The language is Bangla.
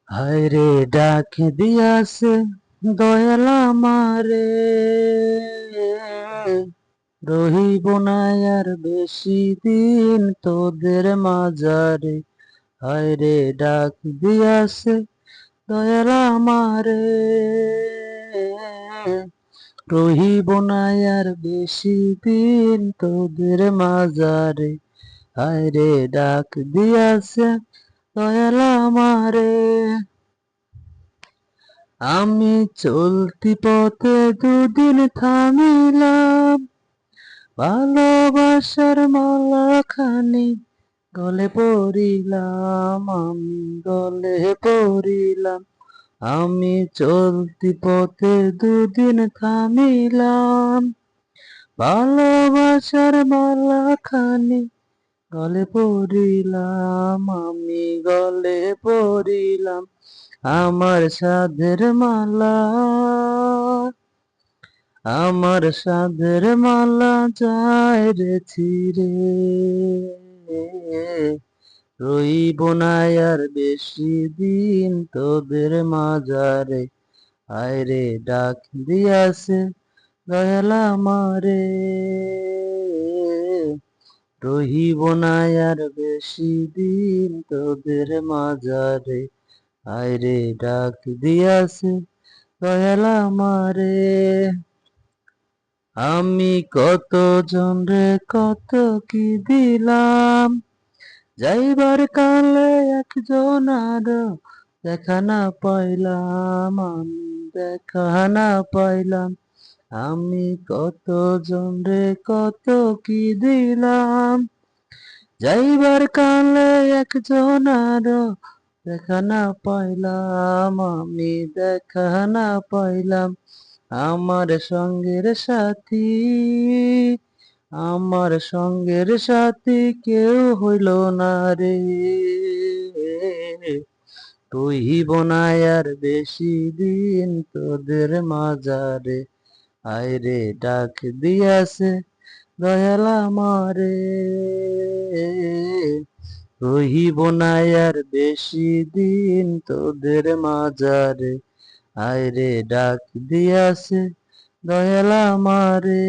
হায়রে ডাক দিয়াছে দয়াল আমারে, রহিব না আর বেশি দিন তোদের মাঝারে। হায়রে ডাক দিয়াছে দয়াল আমারে, রহিব না আর বেশি দিন তোদের মাঝারে। হায়রে ডাক দিয়াছে দয়াল আমারে। আমি চলতি পথে দুদিন থামিলাম, ভালোবাসার মালাখানি গলে পড়িলাম, আমি গলে পড়িলাম। আমি চলতি পথে দুদিন থামিলাম, ভালোবাসার মালাখানি গলে পড়িলাম, আমি গলে পড়িলাম। আমার সাধের মালা, আমার সাধের মালা যায় রে ছিঁড়ে, রইব না আর বেশি দিন তোদের মাঝারে। আয়রে ডাক দিয়াছে দয়াল আমারে, রহিব না আর বেশি দিন তোদের মাঝারে। আয়রে ডাক দিয়াছে দয়াল আমারে। আমি কত জনরে কত কি দিলাম, যাইবার কালে একজন আরো দেখা না পাইলাম, আমি দেখা না পাইলাম। আমি কত জনরে কত কি দিলাম, যাইবার কালে একজন আরো দেখা না পাইলাম, আমি দেখা না পাইলাম। আমার সঙ্গের সাথী, আমার সঙ্গের সাথী কেউ হইল না রে, রহিব না আর বেশি দিন তোদের মাঝারে। আয়রে ডাক দিয়াছে দয়াল আমারে, রহিব না আর বেশি দিন তোদের মাঝারে। আয়রে ডাক দিয়াছে দয়াল আমারে।